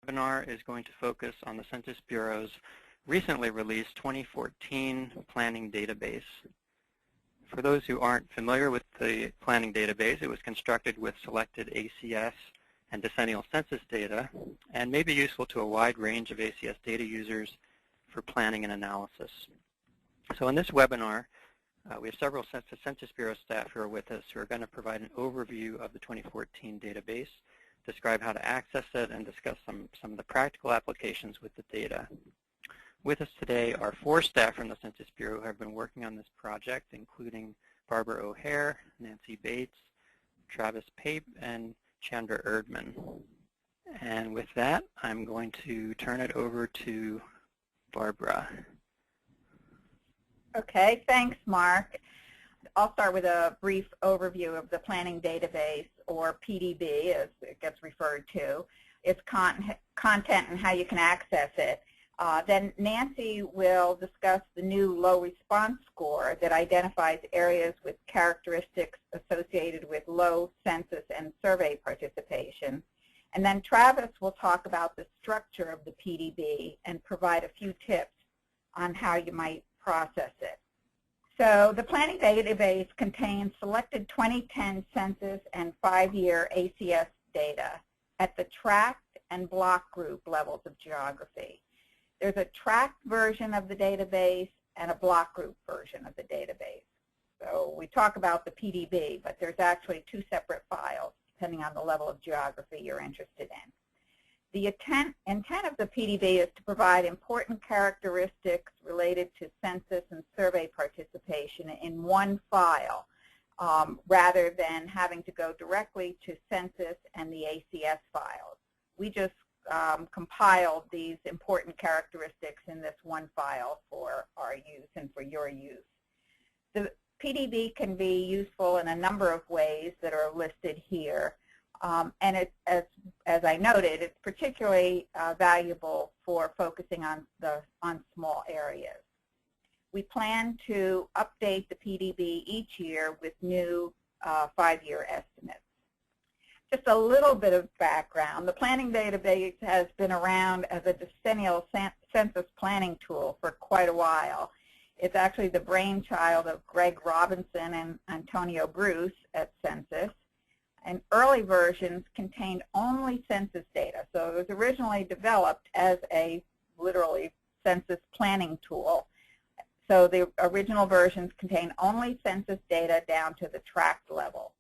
webinar is going to focus on the Census Bureau's recently released 2014 planning database. For those who aren't familiar with the planning database, it was constructed with selected ACS and decennial census data and may be useful to a wide range of ACS data users for planning and analysis. So in this webinar, we have several Census Bureau staff who are with us who are going to provide an overview of the 2014 database, describe how to access it, and discuss some of the practical applications with the data. With us today are 4 staff from the Census Bureau who have been working on this project, including Barbara O'Hare, Nancy Bates, Travis Pape, and Chandra Erdman. And with that, I'm going to turn it over to Barbara. Okay, thanks, Mark. I'll start with a brief overview of the planning database, or PDB as it gets referred to, its content and how you can access it. Then Nancy will discuss the new low response score that identifies areas with characteristics associated with low census and survey participation. And then Travis will talk about the structure of the PDB and provide a few tips on how you might process it. So the planning database contains selected 2010 census and 5-year ACS data at the tract and block group levels of geography. There's a tract version of the database and a block group version of the database. So we talk about the PDB, but there's actually 2 separate files depending on the level of geography you're interested in. The intent of the PDB is to provide important characteristics related to census and survey participation in one file, rather than having to go directly to census and the ACS files. We just compiled these important characteristics in this one file for our use and for your use. The PDB can be useful in a number of ways that are listed here. And it, as I noted, it's particularly valuable for focusing on small areas. We plan to update the PDB each year with new 5-year estimates. Just a little bit of background. The planning database has been around as a decennial census planning tool for quite a while. It's actually the brainchild of Greg Robinson and Antonio Bruce at Census. And early versions contained only census data. So it was originally developed as a literally census planning tool. So the original versions contained only census data down to the tract level.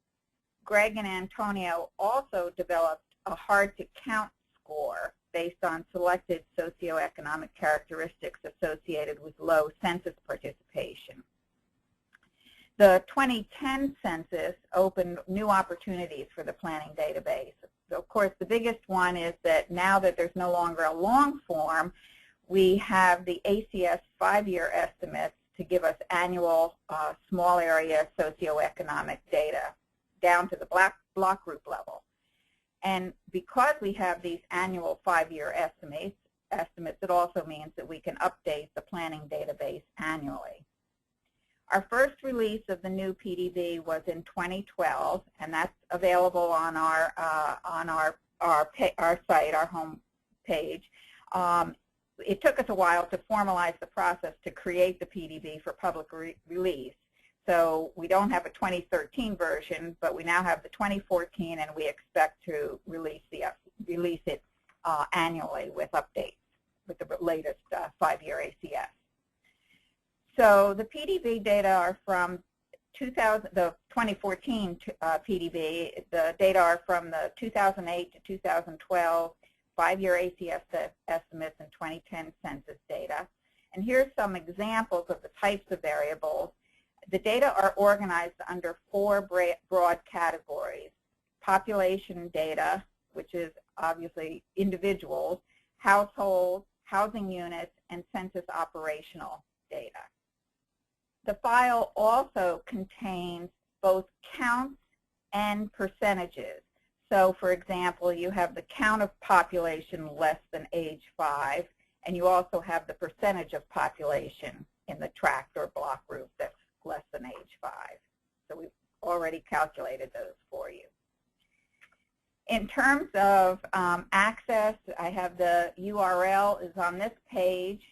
Greg and Antonio also developed a hard-to-count score based on selected socioeconomic characteristics associated with low census participation. The 2010 census opened new opportunities for the planning database. So of course, the biggest one is that now that there's no longer a long form, we have the ACS 5-year estimates to give us annual small area socioeconomic data down to the block group level. And because we have these annual 5-year estimates, it also means that we can update the planning database annually. Our first release of the new PDB was in 2012, and that's available on our site, our home page. It took us a while to formalize the process to create the PDB for public release. So we don't have a 2013 version, but we now have the 2014, and we expect to release it annually with updates with the latest 5-year ACS. So the PDB data are from the 2014 PDB. The data are from the 2008 to 2012 5-year ACS estimates and 2010 census data. And here's some examples of the types of variables. The data are organized under 4 broad categories: population data, which is obviously individuals, households, housing units, and census operational data. The file also contains both counts and percentages. So, for example, you have the count of population less than age 5, and you also have the percentage of population in the tract or block group that's less than age 5. So we've already calculated those for you. In terms of access, I have the URL is on this page.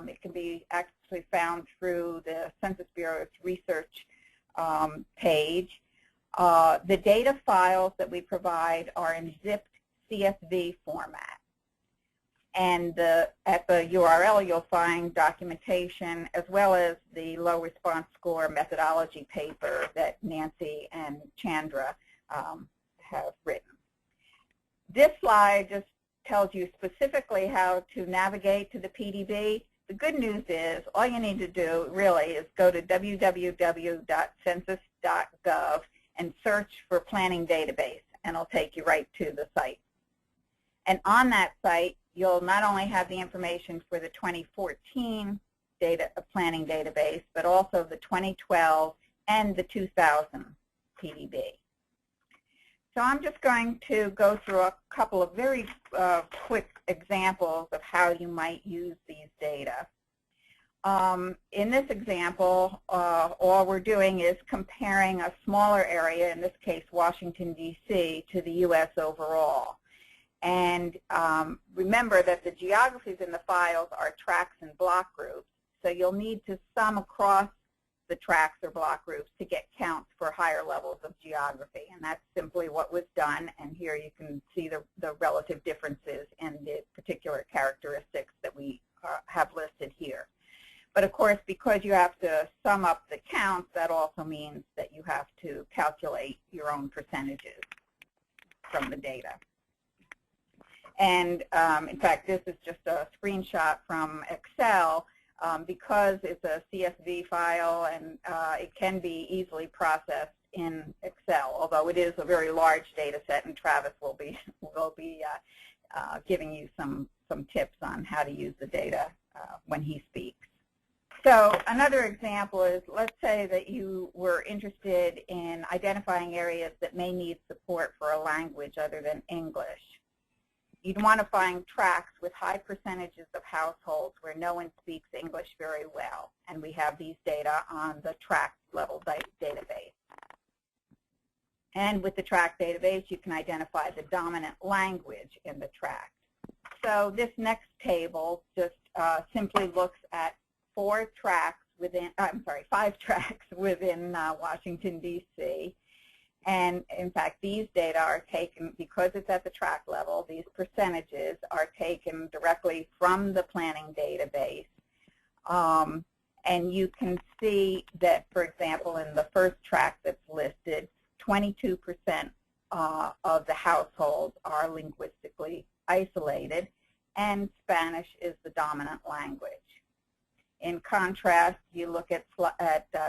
It can be actually found through the Census Bureau's research page. The data files that we provide are in zipped CSV format. And at the URL, you'll find documentation as well as the low response score methodology paper that Nancy and Chandra have written. This slide just tells you specifically how to navigate to the PDB. The good news is all you need to do really is go to www.census.gov and search for planning database, and it'll take you right to the site. And on that site, you'll not only have the information for the 2014 planning database, but also the 2012 and the 2000 PDB. So I'm just going to go through a couple of very quick examples of how you might use these data. In this example, all we're doing is comparing a smaller area, in this case Washington, D.C., to the U.S. overall. And remember that the geographies in the files are tracts and block groups, so you'll need to sum across the tracts or block groups to get counts for higher levels of geography. And that's simply what was done, and here you can see the relative differences in the particular characteristics that we have listed here. But of course, because you have to sum up the counts, that also means that you have to calculate your own percentages from the data. And in fact, this is just a screenshot from Excel because it's a CSV file, and it can be easily processed in Excel, although it is a very large data set, and Travis will be giving you some tips on how to use the data when he speaks. So another example is, let's say that you were interested in identifying areas that may need support for a language other than English. You'd want to find tracts with high percentages of households where no one speaks English very well, and we have these data on the tract level database. And with the tract database, you can identify the dominant language in the tract. So this next table just simply looks at five tracts within Washington, D.C. And in fact, these data are taken, because it's at the tract level, these percentages are taken directly from the planning database. And you can see that, for example, in the first tract that's listed, 22% of the households are linguistically isolated, and Spanish is the dominant language. In contrast, you look at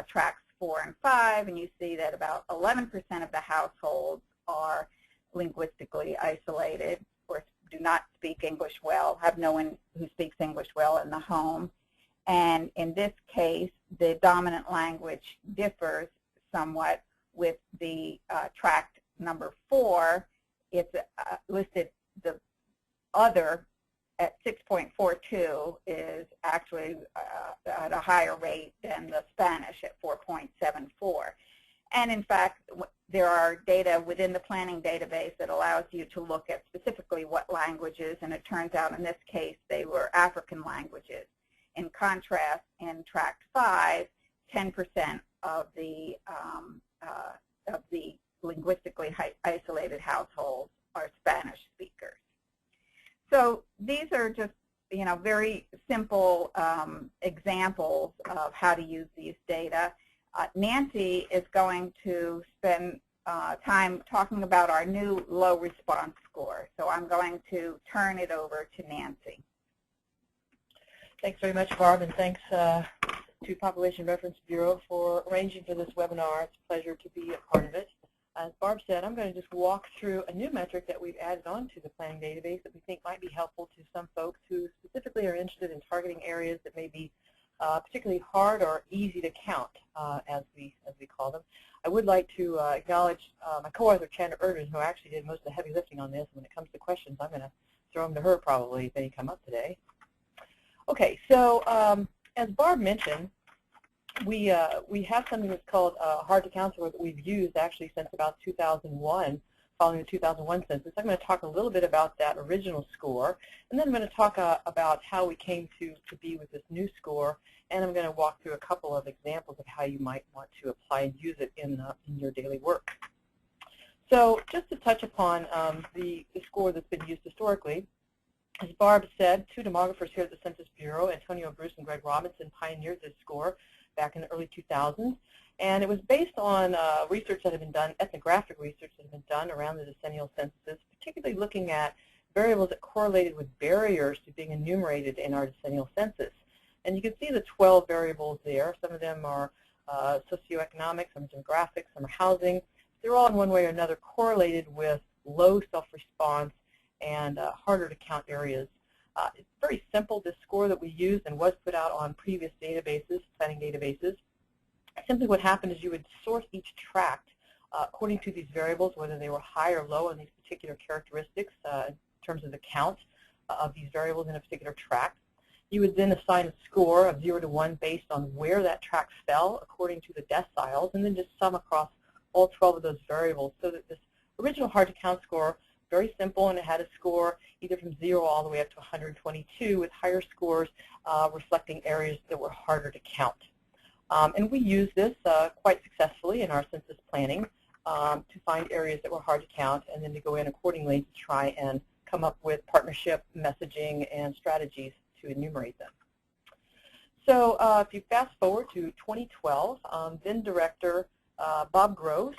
tracts 4 and 5, and you see that about 11% of the households are linguistically isolated, or do not speak English well, have no one who speaks English well in the home. And in this case, the dominant language differs somewhat with the tract number 4. It's listed, the other at 6.42 is actually at a higher rate than the Spanish at 4.74. And in fact, there are data within the planning database that allows you to look at specifically what languages, and it turns out in this case they were African languages. In contrast, in tract 5, 10% of the linguistically isolated households are Spanish speakers. So these are just, very simple examples of how to use these data. Nancy is going to spend time talking about our new low response score. So I'm going to turn it over to Nancy. Thanks very much, Barb, and thanks to Population Reference Bureau for arranging for this webinar. It's a pleasure to be a part of it. As Barb said, I'm going to just walk through a new metric that we've added on to the planning database that we think might be helpful to some folks who specifically are interested in targeting areas that may be particularly hard or easy to count, as we call them. I would like to acknowledge my co-author, Chandra Erdman, who actually did most of the heavy lifting on this. When it comes to questions, I'm going to throw them to her probably if any come up today. Okay, so as Barb mentioned, we have something that's called hard to count, or that we've used actually since about 2001, following the 2001 census. I'm going to talk a little bit about that original score, and then I'm going to talk about how we came to be with this new score, and I'm going to walk through a couple of examples of how you might want to apply and use it in your daily work. So just to touch upon the score that's been used historically, as Barb said, two demographers here at the Census Bureau, Antonio Bruce and Greg Robinson, pioneered this score back in the early 2000s. And it was based on research that had been done, ethnographic research that had been done around the decennial censuses, particularly looking at variables that correlated with barriers to being enumerated in our decennial census. And you can see the 12 variables there. Some of them are socioeconomic, some are demographic, some are housing. They're all in one way or another correlated with low self-response and harder to count areas. It's very simple. This score that we used and was put out on previous databases, planning databases. Simply what happened is you would sort each tract according to these variables, whether they were high or low in these particular characteristics in terms of the count of these variables in a particular tract. You would then assign a score of 0 to 1 based on where that tract fell according to the deciles, and then just sum across all 12 of those variables, so that this original hard-to-count score, very simple, and it had a score either from 0 all the way up to 122, with higher scores reflecting areas that were harder to count. And we used this quite successfully in our census planning to find areas that were hard to count, and then to go in accordingly to try and come up with partnership messaging and strategies to enumerate them. So if you fast forward to 2012, then Director Bob Gross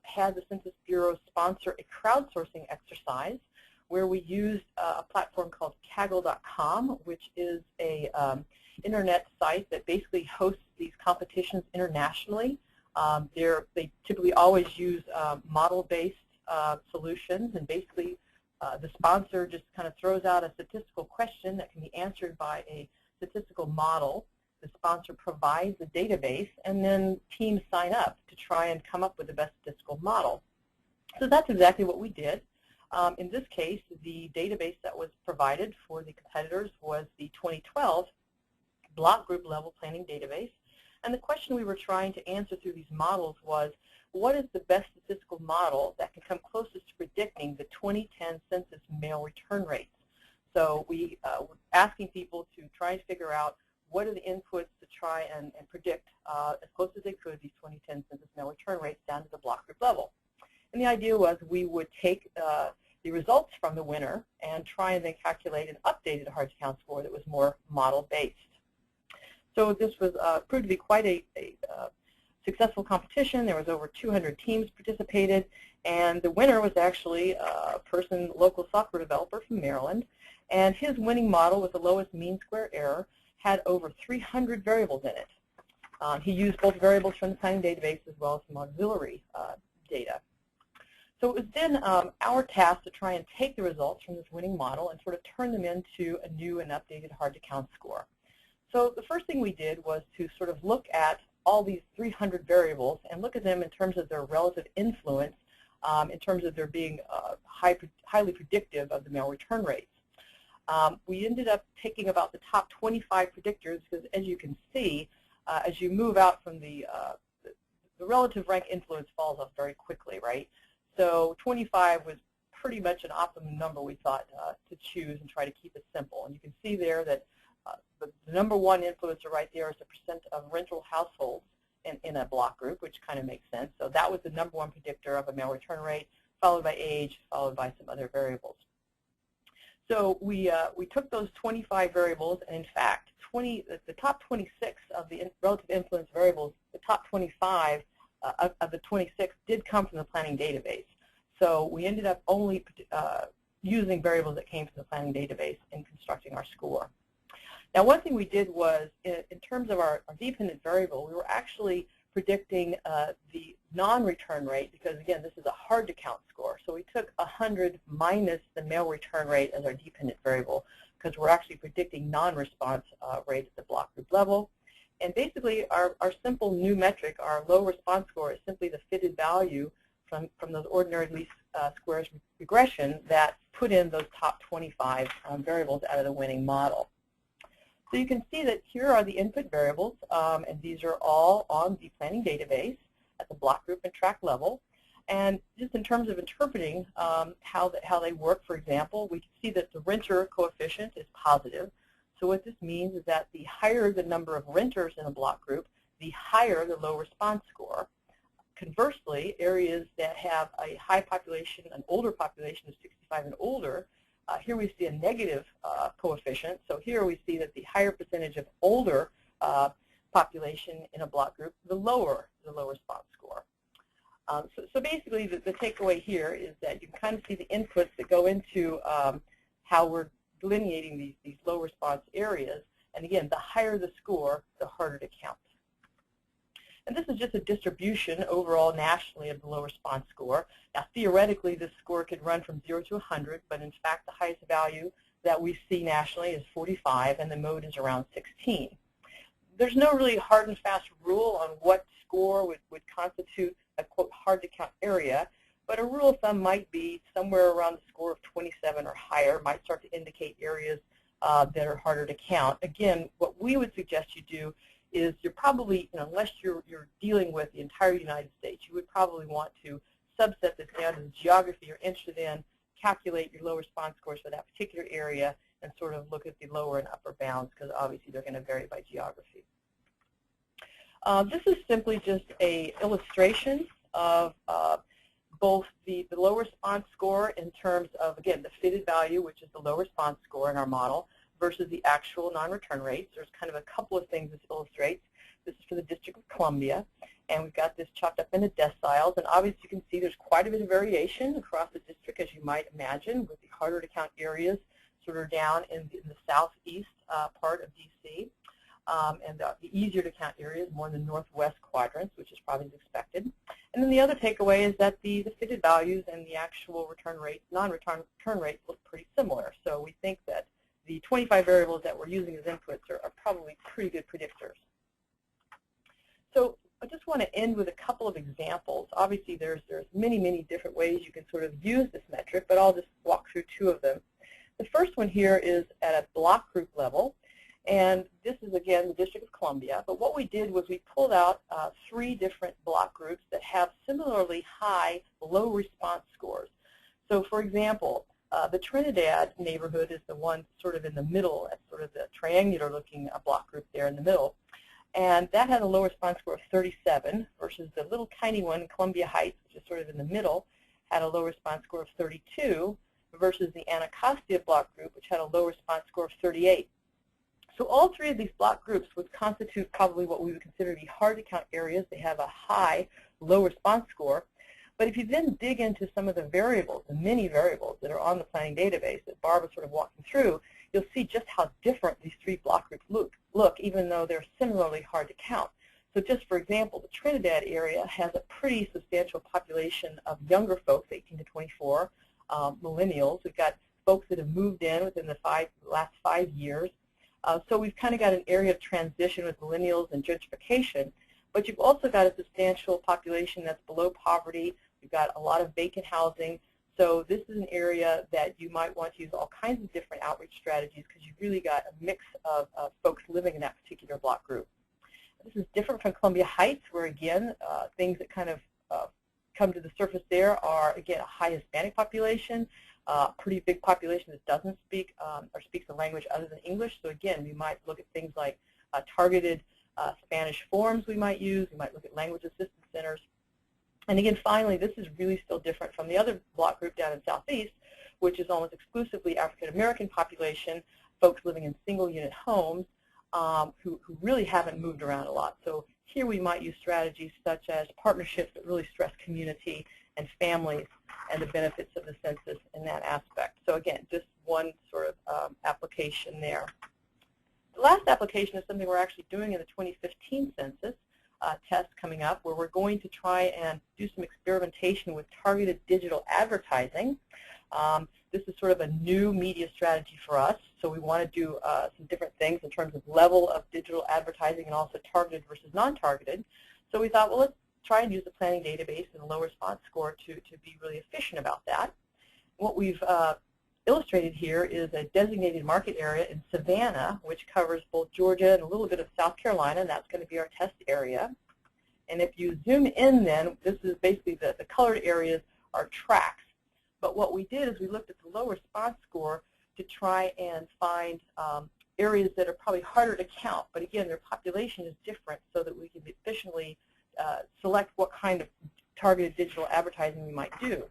had the Census Bureau sponsor a crowdsourcing exercise where we used a platform called Kaggle.com, which is a internet site that basically hosts these competitions internationally. They typically always use model-based solutions, and basically the sponsor just kind of throws out a statistical question that can be answered by a statistical model. The sponsor provides a database, and then teams sign up to try and come up with the best statistical model. So that's exactly what we did. In this case, the database that was provided for the competitors was the 2012 block group level planning database. And the question we were trying to answer through these models was, what is the best statistical model that can come closest to predicting the 2010 census mail return rates? So we were asking people to try and figure out what are the inputs to try and predict as close as they could these 2010 census mail return rates down to the block group level. And the idea was we would take the results from the winner and try and then calculate an updated hard-to-count score that was more model-based. So this was proved to be quite a successful competition. There was over 200 teams participated, and the winner was actually a person, local software developer from Maryland, and his winning model with the lowest mean square error had over 300 variables in it. He used both variables from the planning database as well as some auxiliary data. So it was then our task to try and take the results from this winning model and sort of turn them into a new and updated hard-to-count score. So the first thing we did was to sort of look at all these 300 variables and look at them in terms of their relative influence, in terms of their being highly predictive of the mail return rates. We ended up taking about the top 25 predictors because, as you can see, as you move out from the relative rank influence falls off very quickly, right? So 25 was pretty much an optimum number we thought to choose and try to keep it simple. And you can see there that the number one influencer right there is the percent of rental households in a block group, which kind of makes sense. So that was the number one predictor of a mail return rate, followed by age, followed by some other variables. So we took those 25 variables, and in fact, the top 26 of the relative influence variables, the top 25 of the 26 did come from the planning database. So we ended up only using variables that came from the planning database in constructing our score. Now, one thing we did was, in terms of our dependent variable, we were actually predicting the non-return rate, because again, this is a hard-to-count score. So we took 100 minus the mail return rate as our dependent variable, because we're actually predicting non-response rate at the block group level. And basically, our simple new metric, our low response score, is simply the fitted value from those ordinary least squares regression that put in those top 25 variables out of the winning model. So you can see that here are the input variables, and these are all on the planning database at the block group and tract level. And just in terms of interpreting how they work, for example, we can see that the renter coefficient is positive. So what this means is that the higher the number of renters in a block group, the higher the low response score. Conversely, areas that have a high population, an older population of 65 and older, here we see a negative coefficient. So here we see that the higher percentage of older population in a block group, the lower the low response score. So basically, the takeaway here is that you can kind of see the inputs that go into how we're delineating these low response areas. And again, the higher the score, the harder to count. And this is just a distribution overall nationally of the low response score. Now, theoretically, this score could run from 0 to 100, but in fact, the highest value that we see nationally is 45, and the mode is around 16. There's no really hard and fast rule on what score would constitute a, quote, hard-to-count area, but a rule of thumb might be somewhere around the score of 27 or higher might start to indicate areas that are harder to count. Again, what we would suggest you do is you're probably, unless you're dealing with the entire United States, you would probably want to subset this down to the geography you're interested in, calculate your low response scores for that particular area, and sort of look at the lower and upper bounds, because obviously they're going to vary by geography. This is simply just an illustration of both the low response score in terms of, again, the fitted value, which is the low response score in our model, versus the actual non-return rates. There's kind of a couple of things this illustrates. This is for the District of Columbia, and we've got this chopped up into deciles. And obviously you can see there's quite a bit of variation across the district, as you might imagine, with the harder to count areas sort of down in the southeast part of D.C. And the easier to count areas more in the northwest quadrants, which is probably as expected. And then the other takeaway is that the fitted values and the actual return rates, non-return rates look pretty similar. So we think that the 25 variables that we're using as inputs are probably pretty good predictors. So I just want to end with a couple of examples. Obviously, there's many different ways you can sort of use this metric, but I'll just walk through two of them. The first one here is at a block group level, and this is, again, the District of Columbia. But what we did was we pulled out 3 different block groups that have similarly high low response scores. So, for example, the Trinidad neighborhood is the one sort of in the middle. That's sort of the triangular-looking block group there in the middle. And that had a low response score of 37 versus the little tiny one, Columbia Heights, which is sort of in the middle, had a low response score of 32 versus the Anacostia block group, which had a low response score of 38. So all 3 of these block groups would constitute probably what we would consider to be hard-to-count areas. They have a high low response score. But if you then dig into some of the variables, the many variables that are on the planning database that Barb was sort of walking through, you'll see just how different these 3 block groups look, even though they're similarly hard to count. So just for example, the Trinidad area has a pretty substantial population of younger folks, 18 to 24, millennials. We've got folks that have moved in within the last 5 years. So we've kind of got an area of transition with millennials and gentrification. But you've also got a substantial population that's below poverty. You've got a lot of vacant housing. So this is an area that you might want to use all kinds of different outreach strategies because you've really got a mix of folks living in that particular block group. This is different from Columbia Heights, where, again, things that kind of come to the surface there are, again, a high Hispanic population, pretty big population that doesn't speak or speaks a language other than English. So, again, we might look at things like targeted Spanish forms we might use. We might look at language assistance centers. And again, finally, this is really still different from the other block group down in Southeast, which is almost exclusively African-American population, folks living in single-unit homes who really haven't moved around a lot. So here we might use strategies such as partnerships that really stress community and families and the benefits of the census in that aspect. So again, just one sort of application there. The last application is something we're actually doing in the 2015 census test coming up, where we're going to try and do some experimentation with targeted digital advertising. This is sort of a new media strategy for us, so we want to do some different things in terms of level of digital advertising and also targeted versus non-targeted. So we thought, well, let's try and use the planning database and the low response score to be really efficient about that. What we've illustrated here is a designated market area in Savannah, which covers both Georgia and a little bit of South Carolina, and that's going to be our test area. And if you zoom in then, this is basically the colored areas are tracts. But what we did is we looked at the low response score to try and find areas that are probably harder to count. But again, their population is different so that we can efficiently select what kind of targeted digital advertising we might do.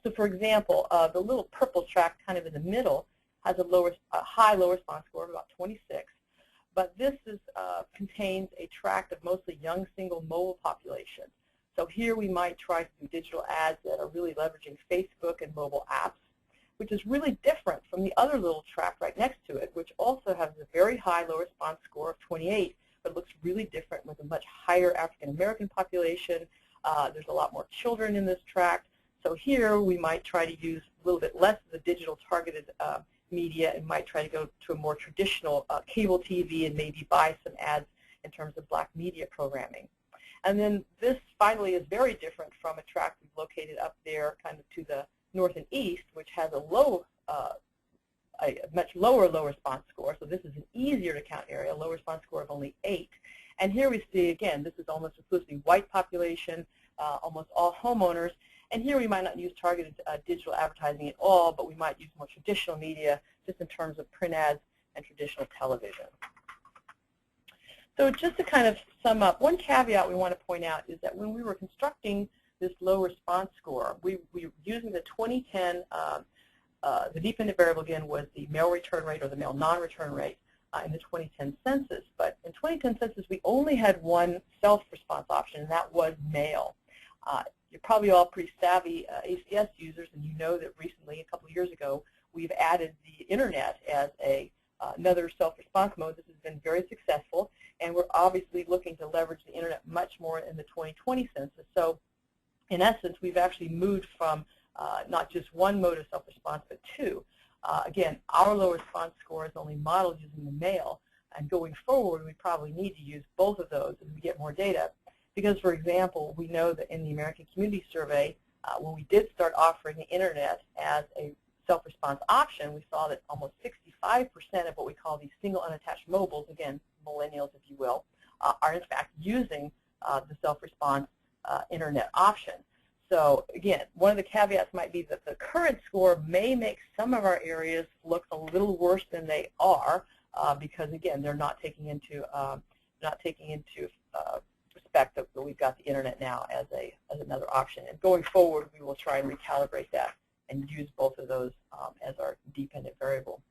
So for example, the little purple tract kind of in the middle has a high low response score of about 26. But this contains a tract of mostly young single mobile population. So here we might try to do digital ads that are really leveraging Facebook and mobile apps, which is really different from the other little tract right next to it, which also has a very high low response score of 28, but looks really different with a much higher African American population. There's a lot more children in this tract. So here we might try to use a little bit less of the digital targeted media and might try to go to a more traditional cable TV and maybe buy some ads in terms of black media programming. And then this finally is very different from a tract we've located up there kind of to the north and east, which has a much lower low response score. So this is an easier to count area, a low response score of only 8. And here we see, again, this is almost exclusively white population, almost all homeowners. And here we might not use targeted digital advertising at all, but we might use more traditional media just in terms of print ads and traditional television. So just to kind of sum up, one caveat we want to point out is that when we were constructing this low response score, we were using the 2010, the dependent variable again was the mail return rate or the mail non-return rate in the 2010 census. But in 2010 census, we only had one self-response option, and that was mail. You're probably all pretty savvy ACS users, and you know that recently, a couple of years ago, we've added the internet as another self-response mode. This has been very successful, and we're obviously looking to leverage the internet much more in the 2020 census. So in essence, we've actually moved from not just one mode of self-response, but two. Again, our low response score is only modeled using the mail, and going forward, we probably need to use both of those as we get more data. Because, for example, we know that in the American Community Survey, when we did start offering the internet as a self-response option, we saw that almost 65% of what we call these single unattached mobiles, again, millennials if you will, are in fact using the self-response internet option. So again, one of the caveats might be that the current score may make some of our areas look a little worse than they are because again, they're not taking into respect that we've got the internet now as another option. And going forward, we will try and recalibrate that and use both of those as our dependent variable.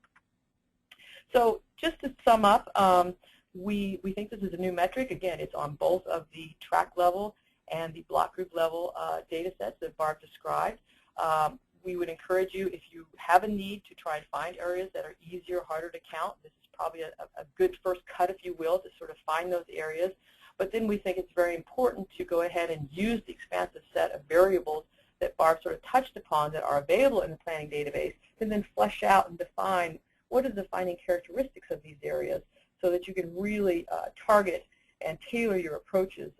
So just to sum up, we think this is a new metric. Again, it's on both of the tract level and the block group level data sets that Barb described. We would encourage you, if you have a need, to try and find areas that are easier, harder to count. This is probably a good first cut, if you will, to sort of find those areas. But then we think it's very important to go ahead and use the expansive set of variables that Barb sort of touched upon that are available in the planning database, and then flesh out and define what are the defining characteristics of these areas so that you can really target and tailor your approaches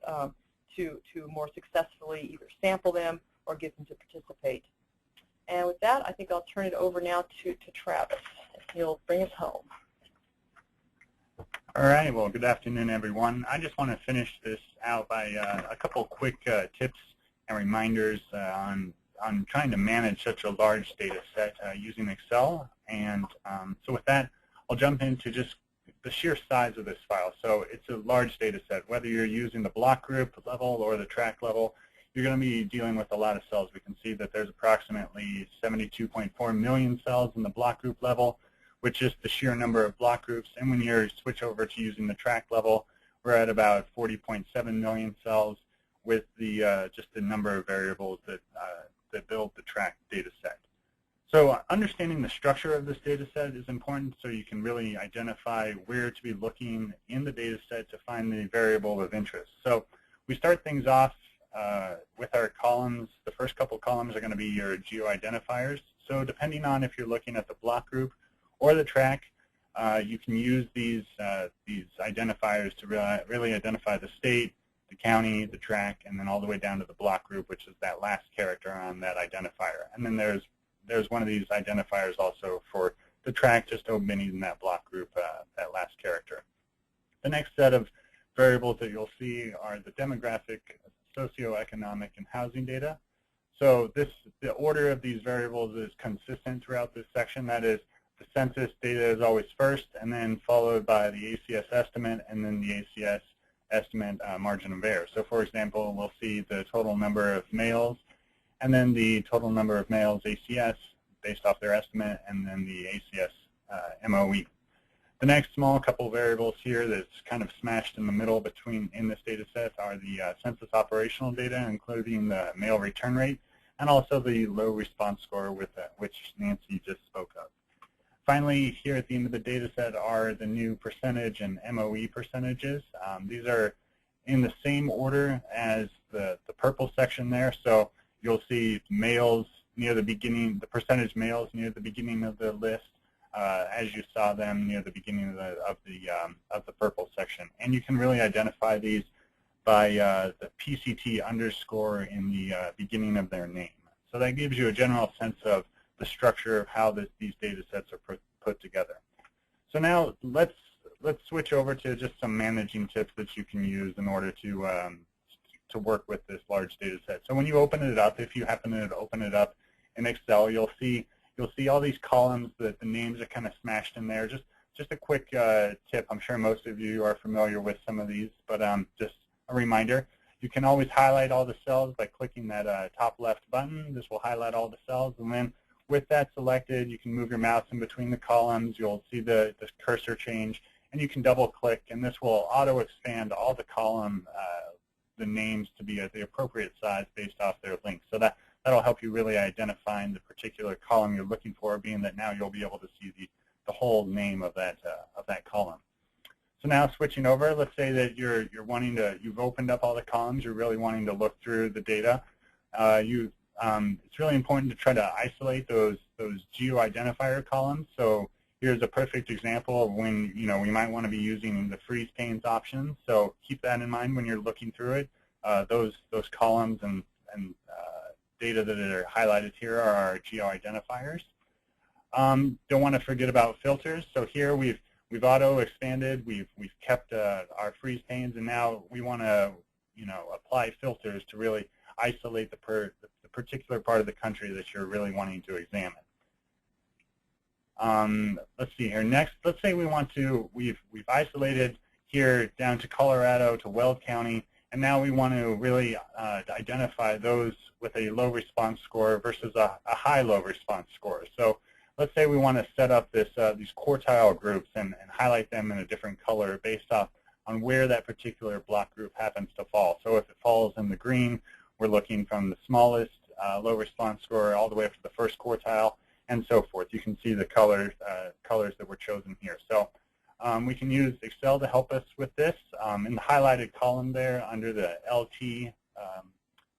to more successfully either sample them or get them to participate. And with that, I think I'll turn it over now to Travis. He'll bring us home. All right. Well, good afternoon, everyone. I just want to finish this out by a couple quick tips and reminders on trying to manage such a large data set using Excel. And so with that, I'll jump into just the sheer size of this file. So it's a large data set. Whether you're using the block group level or the tract level, you're going to be dealing with a lot of cells. We can see that there's approximately 72.4 million cells in the block group level, which is the sheer number of block groups. And when you switch over to using the tract level, we're at about 40.7 million cells with the just the number of variables that build the tract data set. So understanding the structure of this data set is important so you can really identify where to be looking in the data set to find the variable of interest. So we start things off with our columns. The first couple columns are going to be your geo-identifiers. So depending on if you're looking at the block group or the tract, you can use these identifiers to really identify the state, the county, the tract, and then all the way down to the block group, which is that last character on that identifier. And then there's one of these identifiers also for the tract, just omitting that block group, that last character. The next set of variables that you'll see are the demographic, socioeconomic, and housing data. So the order of these variables is consistent throughout this section. That is, the census data is always first, and then followed by the ACS estimate, and then the ACS estimate margin of error. So for example, we'll see the total number of males, and then the total number of males ACS based off their estimate, and then the ACS MOE. The next small couple variables here that's kind of smashed in the middle in this data set are the census operational data, including the male return rate, and also the low response score with which Nancy just spoke of. Finally, here at the end of the data set are the new percentage and MOE percentages. These are in the same order as the purple section there. So you'll see males near the beginning, the percentage males near the beginning of the list, as you saw them near the beginning of the purple section. And you can really identify these by the PCT underscore in the beginning of their name. So that gives you a general sense of the structure of how these data sets are put together. So now let's switch over to just some managing tips that you can use in order to work with this large data set. So when you open it up, if you happen to open it up in Excel, you'll see all these columns that the names are kind of smashed in there. Just a quick tip. I'm sure most of you are familiar with some of these, but just a reminder. You can always highlight all the cells by clicking that top left button. This will highlight all the cells, and then with that selected, you can move your mouse in between the columns. You'll see the cursor change, and you can double click, and this will auto expand all the column, the names to be at the appropriate size based off their links. So that'll help you really identifying the particular column you're looking for, being that now you'll be able to see the whole name of that column. So now switching over, let's say that you've opened up all the columns, you're really wanting to look through the data. It's really important to try to isolate those geo-identifier columns. So here's a perfect example of when we might want to be using the freeze panes option. So keep that in mind when you're looking through it. Those columns and data that are highlighted here are our geo-identifiers. Don't want to forget about filters. So here we've auto-expanded, we've kept our freeze panes, and now we want to apply filters to really isolate the particular part of the country that you're really wanting to examine. Let's see here. Next, let's say we've isolated here down to Colorado, to Weld County, and now we want to really identify those with a low response score versus a high low response score. So let's say we want to set up these quartile groups and highlight them in a different color based off on where that particular block group happens to fall. So if it falls in the green, we're looking from the smallest low response score all the way up to the first quartile, and so forth. You can see the colors that were chosen here. So we can use Excel to help us with this. In the highlighted column there, under the LT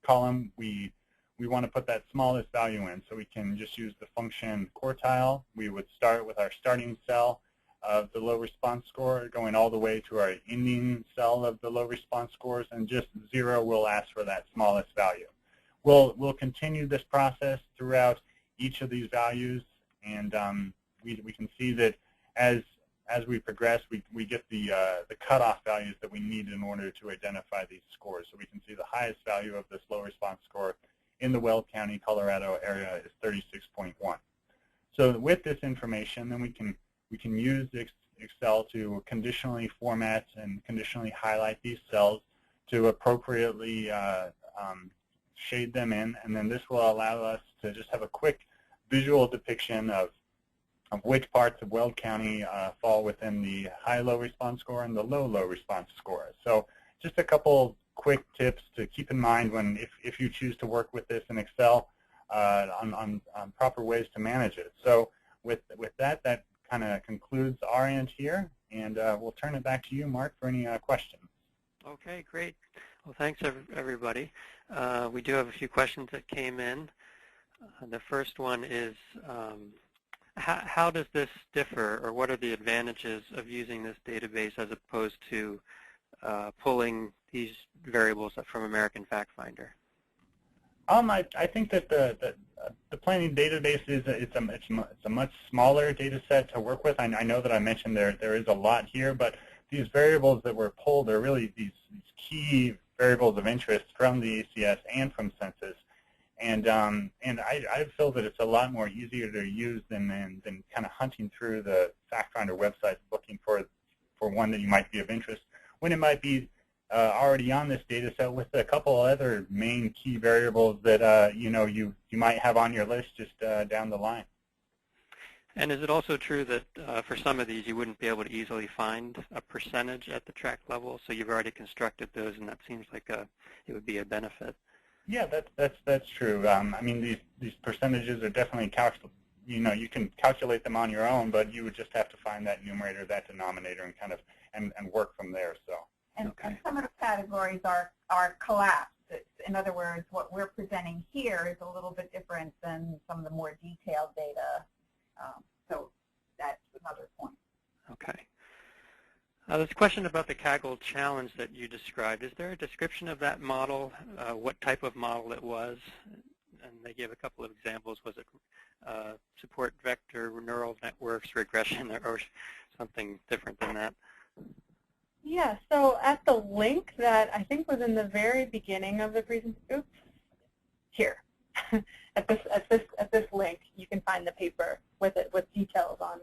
column, we want to put that smallest value in. So we can just use the function quartile. We would start with our starting cell of the low response score, going all the way to our ending cell of the low response scores, and just 0 will ask for that smallest value. We'll continue this process throughout each of these values, and we can see that as we progress, we get the cutoff values that we need in order to identify these scores. So we can see the highest value of this low response score in the Weld County, Colorado area is 36.1. So with this information, then we can use Excel to conditionally format and conditionally highlight these cells to appropriately shade them in, and then this will allow us to just have a quick visual depiction of which parts of Weld County fall within the high-low response score and the low-low response score. So just a couple quick tips to keep in mind if you choose to work with this in Excel on proper ways to manage it. So with that kind of concludes our end here, and we'll turn it back to you, Mark, for any questions. Okay, great. Well, thanks, everybody. We do have a few questions that came in. The first one is, how does this differ, or what are the advantages of using this database as opposed to pulling these variables from American Fact Finder? I think that the planning database it's a much smaller data set to work with. I know that I mentioned there is a lot here, but these variables that were pulled are really these key variables of interest from the ACS and from Census. And I feel that it's a lot more easier to use than kind of hunting through the fact finder websites looking for one that you might be of interest, when it might be already on this data set with a couple other main key variables that you might have on your list just down the line. And is it also true that for some of these you wouldn't be able to easily find a percentage at the tract level? So you've already constructed those, and that seems like it would be a benefit. Yeah, that's true. I mean, these percentages are definitely calculable. You can calculate them on your own, but you would just have to find that numerator, that denominator, and kind of and work from there. So. And some of the categories are collapsed. In other words, what we're presenting here is a little bit different than some of the more detailed data. So that's another point. Okay. There's a question about the Kaggle challenge that you described. Is there a description of that model, what type of model it was? And they gave a couple of examples. Was it support vector, neural networks, regression, or something different than that? Yeah, so at the link that I think was in the very beginning of the presentation, here, at this link, you can find the paper with details on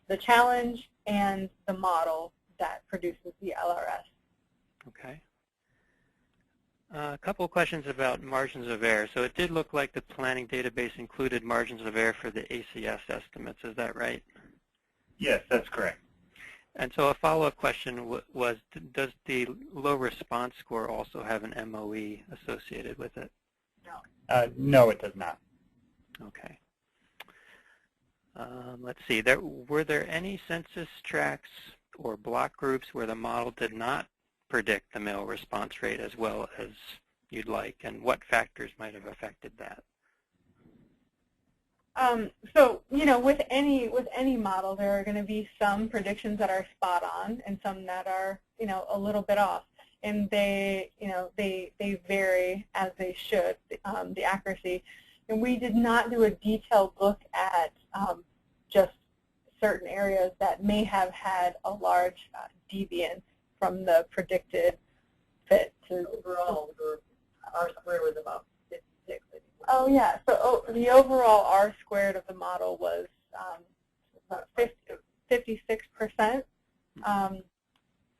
the challenge and the model that produces the LRS. Okay. A couple of questions about margins of error. So it did look like the planning database included margins of error for the ACS estimates. Is that right? Yes, that's correct. And so a follow-up question was, does the low response score also have an MOE associated with it? No. No, it does not. Okay. Let's see. Were there any census tracts or block groups where the model did not predict the male response rate as well as you'd like, and what factors might have affected that? So, with any model, there are going to be some predictions that are spot on and some that are, a little bit off. And they vary as they should, the accuracy. And we did not do a detailed look at just certain areas that may have had a large deviance from the predicted fit. To Overall, our square was about 56. Oh yeah, so the overall R squared of the model was about 56%.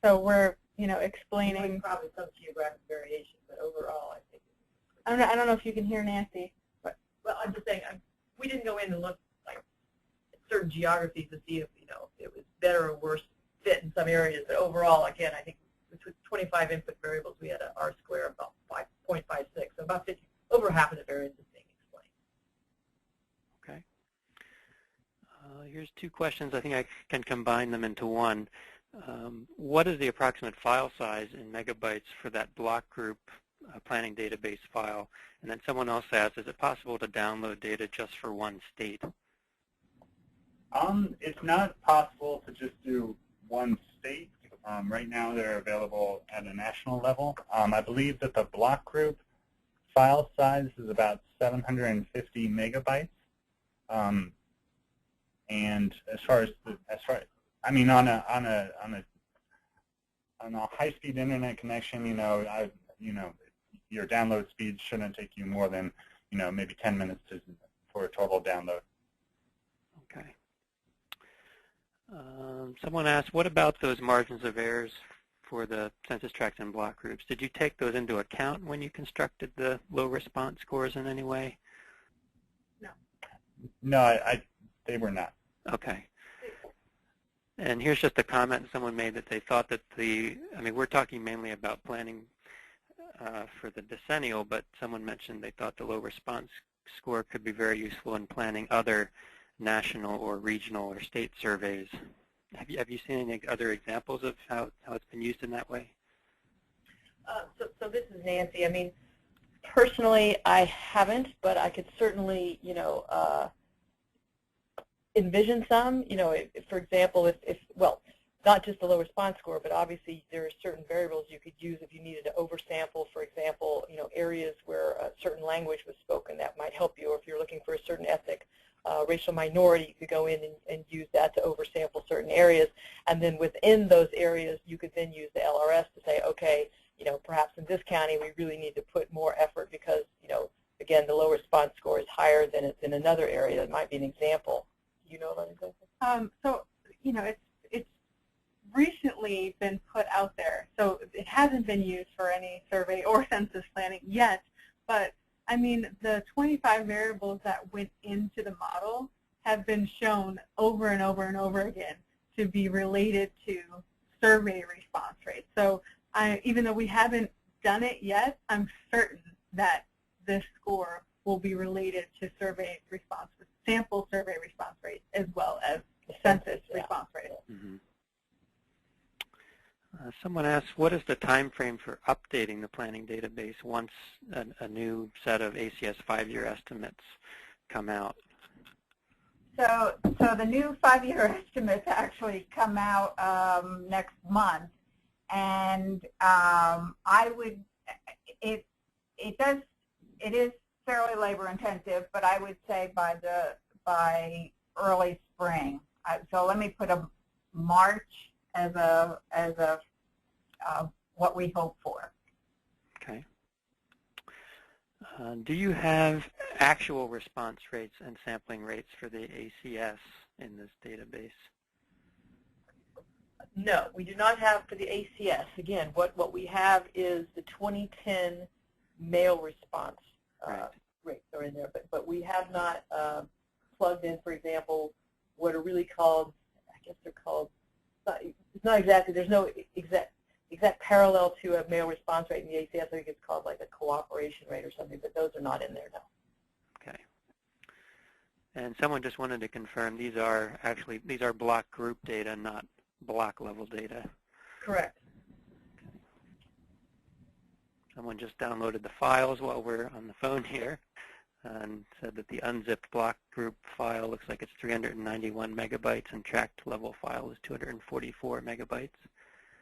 So we're explaining. Probably some geographic variation, but overall, I think. I don't know if you can hear Nancy. But. Well, I'm just saying we didn't go in and look like at certain geographies to see if it was better or worse fit in some areas. But overall, again, I think with 25 input variables, we had an R square of about 5.56, so about 50. Over half of the variance is being explained. Okay. Here's two questions. I think I can combine them into one. What is the approximate file size in megabytes for that block group planning database file? And then someone else asked, is it possible to download data just for one state? It's not possible to just do one state. Right now they're available at a national level. I believe that the block group file size is about 750 megabytes, and as far I mean, on a high-speed internet connection, your download speed shouldn't take you more than maybe 10 minutes for a total download. Okay. Someone asked, what about those margins of errors for the census tracts and block groups? Did you take those into account when you constructed the low response scores in any way? No. No, they were not. Okay. And here's just a comment someone made that they thought that we're talking mainly about planning for the decennial, but someone mentioned they thought the low response score could be very useful in planning other national or regional or state surveys. Have you seen any other examples of how it's been used in that way? So this is Nancy. I mean, personally, I haven't, but I could certainly, envision some. For example, if not just the low response score, but obviously there are certain variables you could use if you needed to oversample, for example, areas where a certain language was spoken that might help you, or if you're looking for a certain ethnic racial minority, you could go in and use that to oversample certain areas. And then within those areas, you could then use the LRS to say, okay, perhaps in this county we really need to put more effort because, again, the low response score is higher than it's in another area. That might be an example. Do you know of an example? So, it's recently been put out there. So it hasn't been used for any survey or census planning yet. But, I mean, the 25 variables that went into the model have been shown over and over and over again to be related to survey response rates. So even though we haven't done it yet, I'm certain that this score will be related to survey response, sample survey response rates, as well as census response rates. Mm-hmm. Someone asked, what is the time frame for updating the planning database once a new set of ACS 5-year estimates come out? So the new 5-year estimates actually come out next month, and it is fairly labor intensive, but I would say by early spring. So let me put a March as what we hope for. Okay. Do you have actual response rates and sampling rates for the ACS in this database? No, we do not have for the ACS. Again, what we have is the 2010 mail response rates are in there, but we have not plugged in, for example, what are really called, I guess they're called, it's not exactly, there's no exact parallel to a mail response rate in the ACS. I think it's called like a cooperation rate or something, but those are not in there now. Okay. And someone just wanted to confirm these are block group data, not block level data. Correct. Okay. Someone just downloaded the files while we're on the phone here and said that the unzipped block group file looks like it's 391 megabytes and tract level file is 244 megabytes.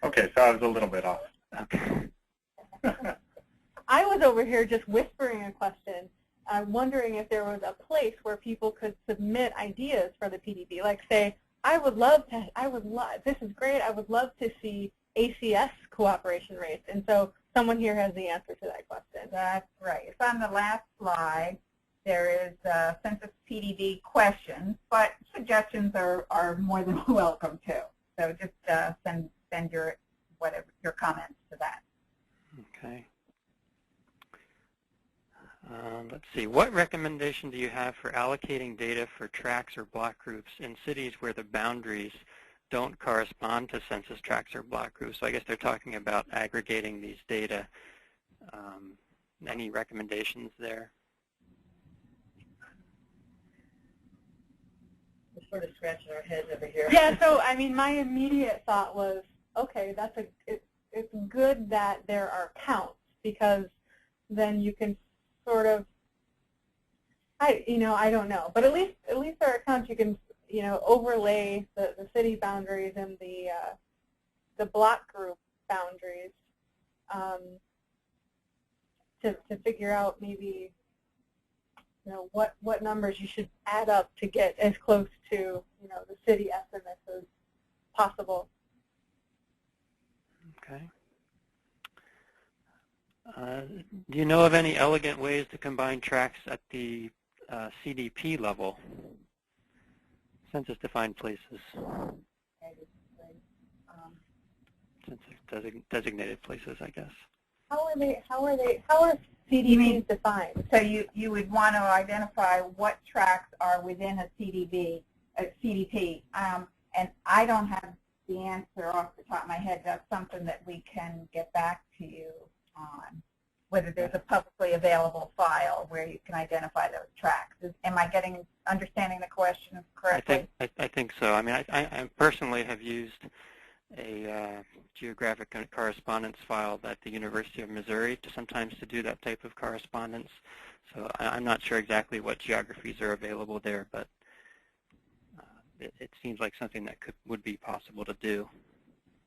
Okay, so I was a little bit off. Okay. I was over here just whispering a question, wondering if there was a place where people could submit ideas for the PDB, like say, this is great, I would love to see ACS cooperation rates. And so someone here has the answer to that question. That's right. It's on the last slide. There is Census PDB questions, but suggestions are more than welcome too. So just send your comments to that. Okay. Let's see. What recommendation do you have for allocating data for tracts or block groups in cities where the boundaries don't correspond to census tracts or block groups? So I guess they're talking about aggregating these data. Any recommendations there? We're sort of scratching our heads over here. Yeah, so I mean, my immediate thought was, okay, it's good that there are counts, because then you can sort of, I don't know, but at least there are counts. You can overlay the city boundaries and the block group boundaries to figure out maybe what numbers you should add up to get as close to the city estimates as possible. Okay. Do you know of any elegant ways to combine tracts at the CDP level? Census-defined places. Census-designated places, I guess. How are CDPs defined? So you would want to identify what tracts are within a CDP, and I don't have the answer off the top of my head. That's something that we can get back to you on, whether there's a publicly available file where you can identify those tracts. Am I understanding the question correctly? I think so. I mean, I personally have used a geographic correspondence file at the University of Missouri sometimes to do that type of correspondence. So I'm not sure exactly what geographies are available there, but it seems like something that would be possible to do.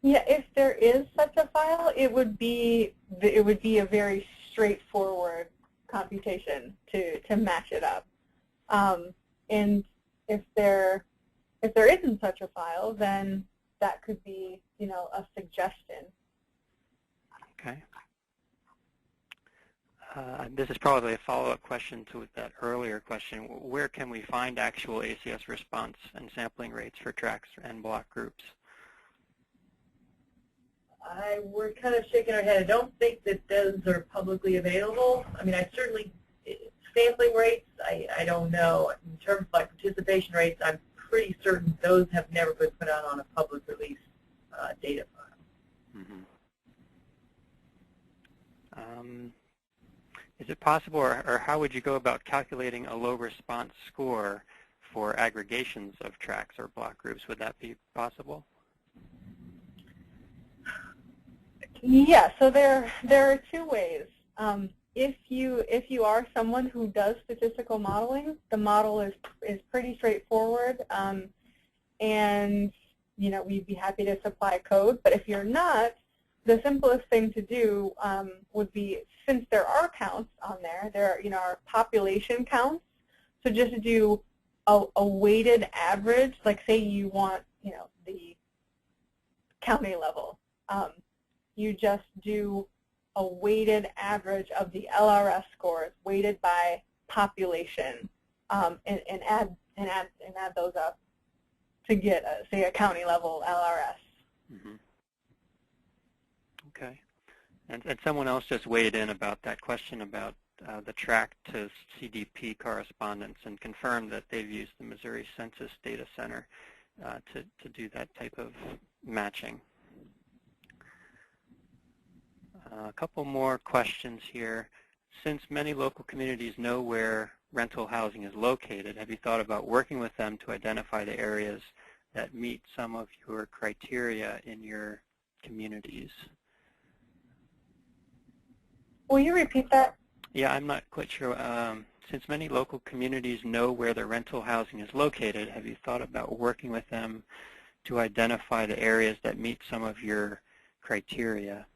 Yeah, if there is such a file, it would be a very straightforward computation to match it up. And if there isn't such a file, then that could be, a suggestion. Okay. This is probably a follow-up question to that earlier question. Where can we find actual ACS response and sampling rates for tracts and block groups? We're kind of shaking our head. I don't think that those are publicly available. I mean, sampling rates, I don't know. In terms of like participation rates, I'm pretty certain those have never been put out on a public release data file. Mm-hmm. Is it possible, or how would you go about calculating a low response score for aggregations of tracts or block groups? Would that be possible? Yeah, so there are two ways. If you are someone who does statistical modeling, the model is pretty straightforward, and we'd be happy to supply code. But if you're not, the simplest thing to do would be, since there are counts on there are population counts. So just do a weighted average, like say you want the county level. You just do a weighted average of the LRS scores, weighted by population, and add those up to get say a county level LRS. Mm-hmm. Okay. And someone else just weighed in about that question about the tract to CDP correspondence and confirmed that they've used the Missouri Census Data Center to do that type of matching. A couple more questions here. Since many local communities know where rental housing is located, have you thought about working with them to identify the areas that meet some of your criteria in your communities? Will you repeat that? Yeah, I'm not quite sure. Since many local communities know where the rental housing is located, have you thought about working with them to identify the areas that meet some of your criteria?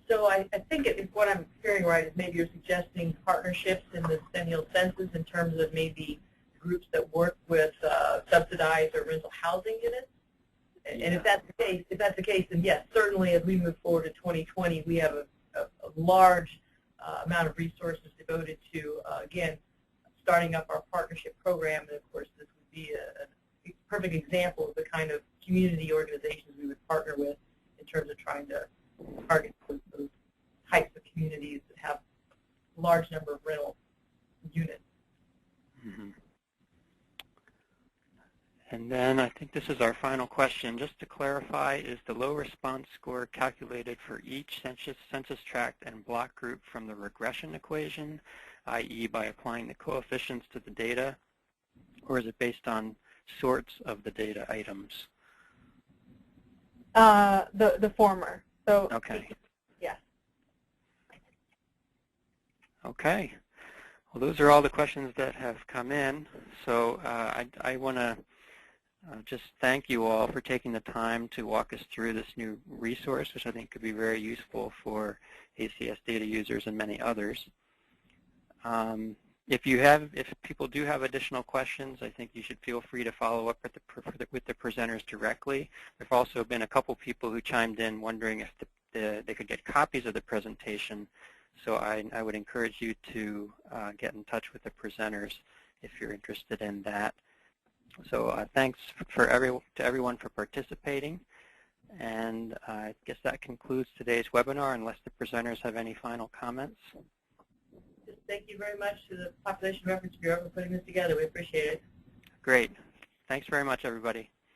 So I think if what I'm hearing right is maybe you're suggesting partnerships in the decennial census in terms of maybe groups that work with subsidized or rental housing units. And if that's the case, then yes, certainly as we move forward to 2020, we have a large amount of resources devoted to, again, starting up our partnership program. And of course, this would be a perfect example of the kind of community organizations we would partner with in terms of trying to target those types of communities that have a large number of rental units. Mm-hmm. And then I think this is our final question. Just to clarify, is the low response score calculated for each census tract and block group from the regression equation, i.e. by applying the coefficients to the data, or is it based on sorts of the data items? The former. So okay. Yes. Okay. Well, those are all the questions that have come in. So I want to just thank you all for taking the time to walk us through this new resource, which I think could be very useful for ACS data users and many others. If people do have additional questions, I think you should feel free to follow up with the presenters directly. There have also been a couple people who chimed in wondering if they could get copies of the presentation. So I would encourage you to get in touch with the presenters if you're interested in that. So thanks to everyone for participating. And I guess that concludes today's webinar, unless the presenters have any final comments. Just thank you very much to the Population Reference Bureau for putting this together. We appreciate it. Great. Thanks very much, everybody.